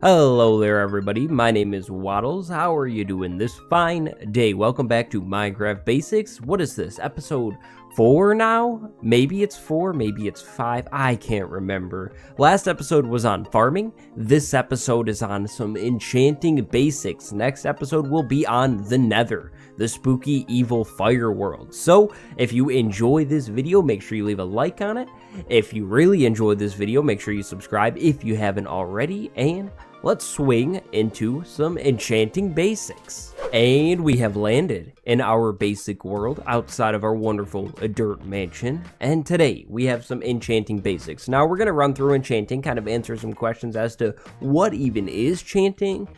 Hello there everybody, my name is Wattles. How are you doing this fine day? Welcome back to Minecraft Basics. What is this, episode 4 now? Maybe it's 4, maybe it's 5, I can't remember. Last episode was on farming, this episode is on some enchanting basics. Next episode will be on the Nether, the spooky evil fire world. So if you enjoy this video, make sure you leave a like on it. If you really enjoyed this video, make sure you subscribe if you haven't already, and let's swing into some enchanting basics. And we have landed in our basic world outside of our wonderful dirt mansion. And today we have some enchanting basics. Now we're going to run through enchanting, kind of answer some questions as to what even is chanting.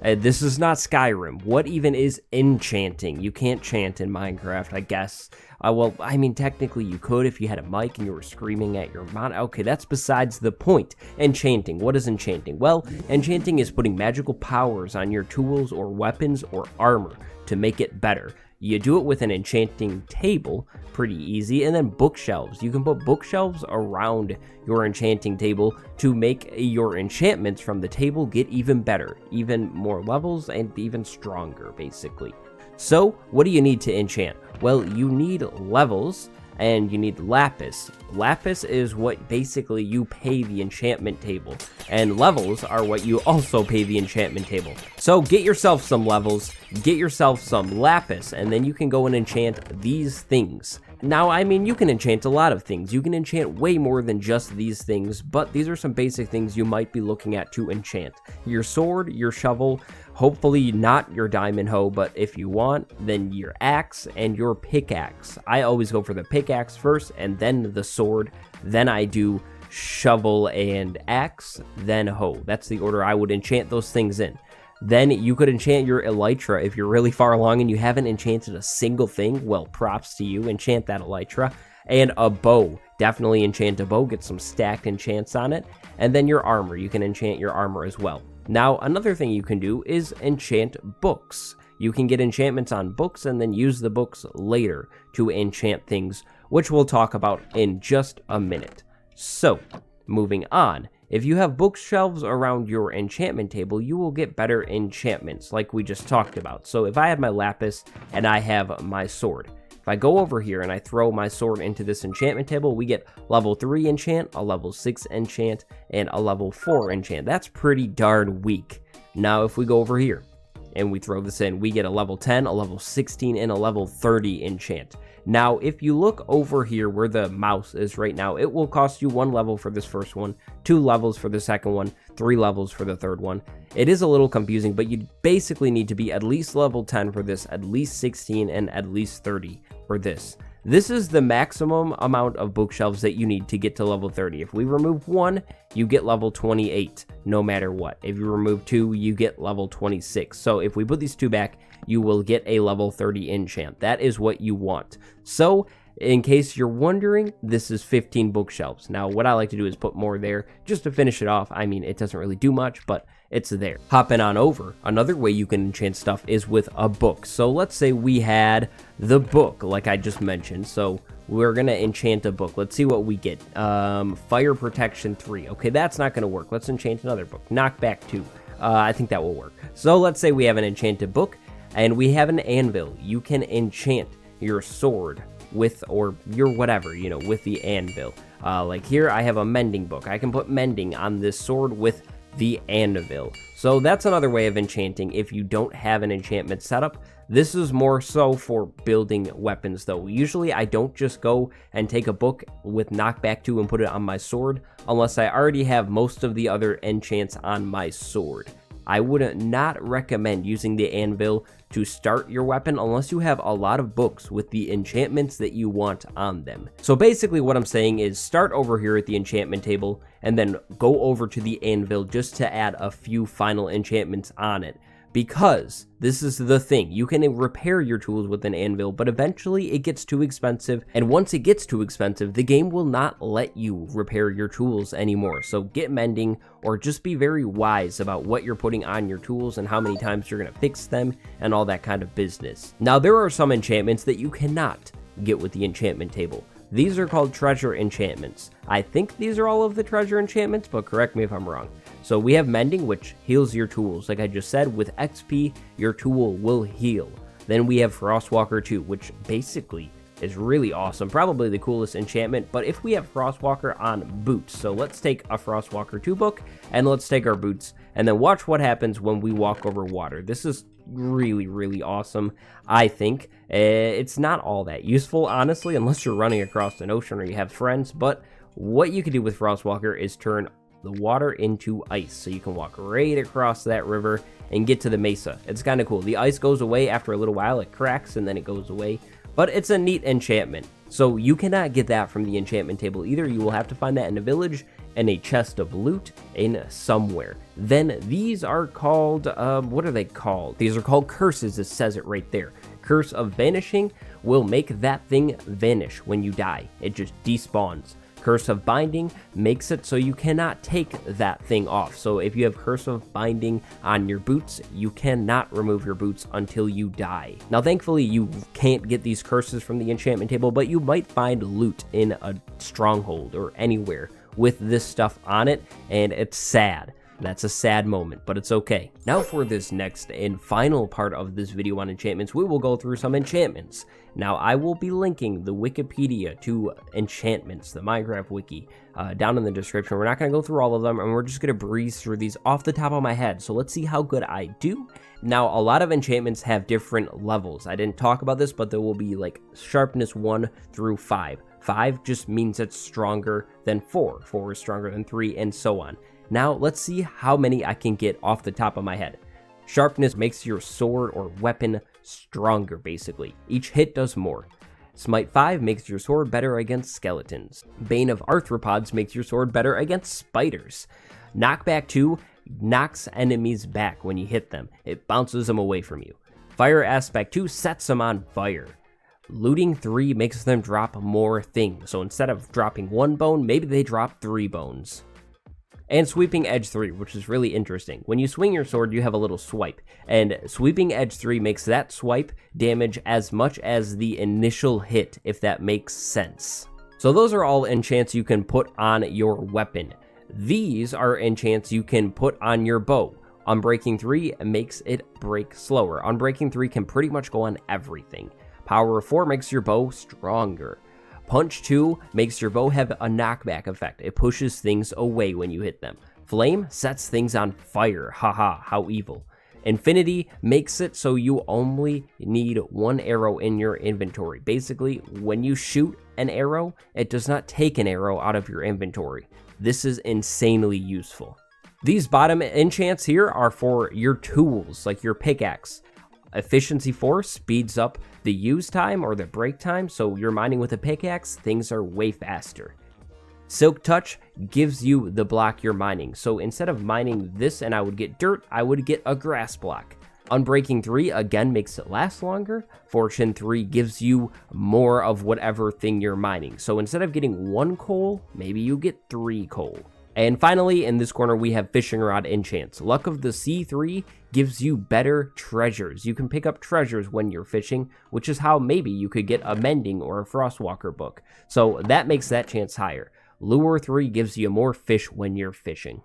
This is not Skyrim. What even is enchanting? You can't chant in Minecraft, I guess. Well, I mean, technically you could if you had a mic and you were screaming at your monitor. Okay, that's besides the point. Enchanting. What is enchanting? Well, enchanting is putting magical powers on your tools or weapons or armor to make it better. You do it with an enchanting table, pretty easy, and then bookshelves. You can put bookshelves around your enchanting table to make your enchantments from the table get even better, even more levels, and even stronger, basically. So, what do you need to enchant? Well, you need levels, and you need lapis. Lapis is what basically you pay the enchantment table, and levels are what you also pay the enchantment table. So get yourself some levels, get yourself some lapis, and then you can go and enchant these things. Now, I mean, you can enchant a lot of things. You can enchant way more than just these things, but these are some basic things you might be looking at to enchant. Your sword, your shovel, hopefully not your diamond hoe, but if you want, then your axe and your pickaxe. I always go for the pickaxe first and then the sword. Then I do shovel and axe, then hoe. That's the order I would enchant those things in. Then you could enchant your elytra if you're really far along and you haven't enchanted a single thing. Well, props to you. Enchant that elytra. And a bow. Definitely enchant a bow. Get some stacked enchants on it. And then your armor. You can enchant your armor as well. Now, another thing you can do is enchant books. You can get enchantments on books and then use the books later to enchant things, which we'll talk about in just a minute. So, moving on. If you have bookshelves around your enchantment table, you will get better enchantments, like we just talked about. So if I have my lapis and I have my sword, if I go over here and I throw my sword into this enchantment table, we get level 3 enchant, a level 6 enchant, and a level 4 enchant. That's pretty darn weak. Now if we go over here and we throw this in, we get a level 10, a level 16, and a level 30 enchant. Now, if you look over here where the mouse is right now, it will cost you 1 level for this first one, 2 levels for the second one, 3 levels for the third one. It is a little confusing, but you basically need to be at least level 10 for this, at least 16, and at least 30 for this. This is the maximum amount of bookshelves that you need to get to level 30. If we remove 1, you get level 28, no matter what. If you remove 2, you get level 26. So if we put these 2 back, you will get a level 30 enchant. That is what you want. So, in case you're wondering, this is 15 bookshelves. Now, what I like to do is put more there just to finish it off. I mean, it doesn't really do much, but it's there. Hopping on over, another way you can enchant stuff is with a book. So let's say we had the book, like I just mentioned. So we're going to enchant a book. Let's see what we get. Fire protection 3. Okay, that's not going to work. Let's enchant another book. Knockback 2. I think that will work. So let's say we have an enchanted book and we have an anvil. You can enchant your sword with, or your whatever, you know, with the anvil. Like here, I have a mending book. I can put mending on this sword with the anvil. So that's another way of enchanting if you don't have an enchantment setup. This is more so for building weapons though. Usually I don't just go and take a book with knockback 2 and put it on my sword unless I already have most of the other enchants on my sword. I would not recommend using the anvil to start your weapon unless you have a lot of books with the enchantments that you want on them. So basically what I'm saying is start over here at the enchantment table and then go over to the anvil just to add a few final enchantments on it. Because this is the thing, you can repair your tools with an anvil, but eventually it gets too expensive, and once it gets too expensive, the game will not let you repair your tools anymore. So get mending, or just be very wise about what you're putting on your tools and how many times you're going to fix them, and all that kind of business. Now there are some enchantments that you cannot get with the enchantment table. These are called treasure enchantments. I think these are all of the treasure enchantments, but correct me if I'm wrong. So we have mending, which heals your tools. Like I just said, with XP, your tool will heal. Then we have Frostwalker 2, which basically is really awesome. Probably the coolest enchantment, but if we have Frostwalker on boots, so let's take a Frostwalker 2 book, and let's take our boots, and then watch what happens when we walk over water. This is really, really awesome, I think. It's not all that useful, honestly, unless you're running across an ocean or you have friends, but what you can do with Frostwalker is turn the water into ice, so you can walk right across that river and get to the mesa. It's kind of cool. The ice goes away after a little while, it cracks and then it goes away, but it's a neat enchantment. So you cannot get that from the enchantment table either. You will have to find that in a village and a chest of loot in somewhere. Then these are called, what are they called? These are called curses. It says it right there. Curse of Vanishing will make that thing vanish when you die. It just despawns. Curse of Binding makes it so you cannot take that thing off. So if you have Curse of Binding on your boots, you cannot remove your boots until you die. Now, thankfully, you can't get these curses from the enchantment table, but you might find loot in a stronghold or anywhere with this stuff on it, and it's sad. That's a sad moment, but it's okay. Now for this next and final part of this video on enchantments, we will go through some enchantments. Now I will be linking the Wikipedia to Enchantments, the Minecraft wiki, down in the description. We're not going to go through all of them, and we're just going to breeze through these off the top of my head. So let's see how good I do. Now, a lot of enchantments have different levels. I didn't talk about this, but there will be like sharpness 1 through 5. 5 just means it's stronger than 4. 4 is stronger than 3, and so on. Now, let's see how many I can get off the top of my head. Sharpness makes your sword or weapon stronger, basically. Each hit does more. Smite 5 makes your sword better against skeletons. Bane of Arthropods makes your sword better against spiders. Knockback 2 knocks enemies back when you hit them. It bounces them away from you. Fire Aspect 2 sets them on fire. Looting 3 makes them drop more things. So instead of dropping 1 bone, maybe they drop 3 bones. And Sweeping Edge 3, which is really interesting. When you swing your sword, you have a little swipe, and Sweeping Edge 3 makes that swipe damage as much as the initial hit, if that makes sense. So those are all enchants you can put on your weapon. These are enchants you can put on your bow. Unbreaking 3 makes it break slower. Unbreaking 3 can pretty much go on everything. Power of 4 makes your bow stronger. Punch 2 makes your bow have a knockback effect. It pushes things away when you hit them. Flame sets things on fire. Haha, how evil. Infinity makes it so you only need 1 arrow in your inventory. Basically, when you shoot an arrow, it does not take an arrow out of your inventory. This is insanely useful. These bottom enchants here are for your tools, like your pickaxe. Efficiency 4 speeds up the use time or the break time, so you're mining with a pickaxe, things are way faster. Silk Touch gives you the block you're mining, so instead of mining this and I would get dirt, I would get a grass block. Unbreaking 3 again makes it last longer. Fortune 3 gives you more of whatever thing you're mining, so instead of getting 1 coal, maybe you get 3 coal. And finally, in this corner, we have Fishing Rod enchants. Luck of the Sea 3 gives you better treasures. You can pick up treasures when you're fishing, which is how maybe you could get a Mending or a Frostwalker book. So that makes that chance higher. Lure 3 gives you more fish when you're fishing.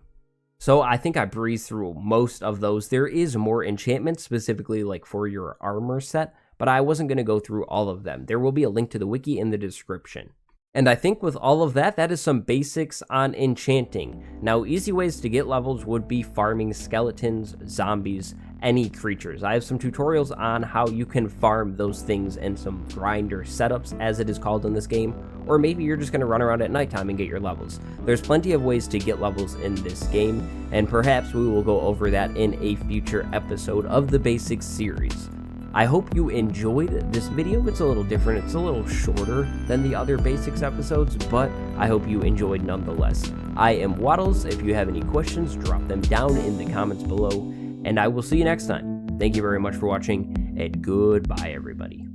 So I think I breezed through most of those. There is more enchantments, specifically like for your armor set, but I wasn't going to go through all of them. There will be a link to the wiki in the description. And I think with all of that, that is some basics on enchanting. Now, easy ways to get levels would be farming skeletons, zombies, any creatures. I have some tutorials on how you can farm those things and some grinder setups, as it is called in this game, or maybe you're just going to run around at nighttime and get your levels. There's plenty of ways to get levels in this game, and perhaps we will go over that in a future episode of the Basics series. I hope you enjoyed this video. It's a little different. It's a little shorter than the other Basics episodes, but I hope you enjoyed nonetheless. I am Wattles. If you have any questions, drop them down in the comments below, and I will see you next time. Thank you very much for watching, and goodbye, everybody.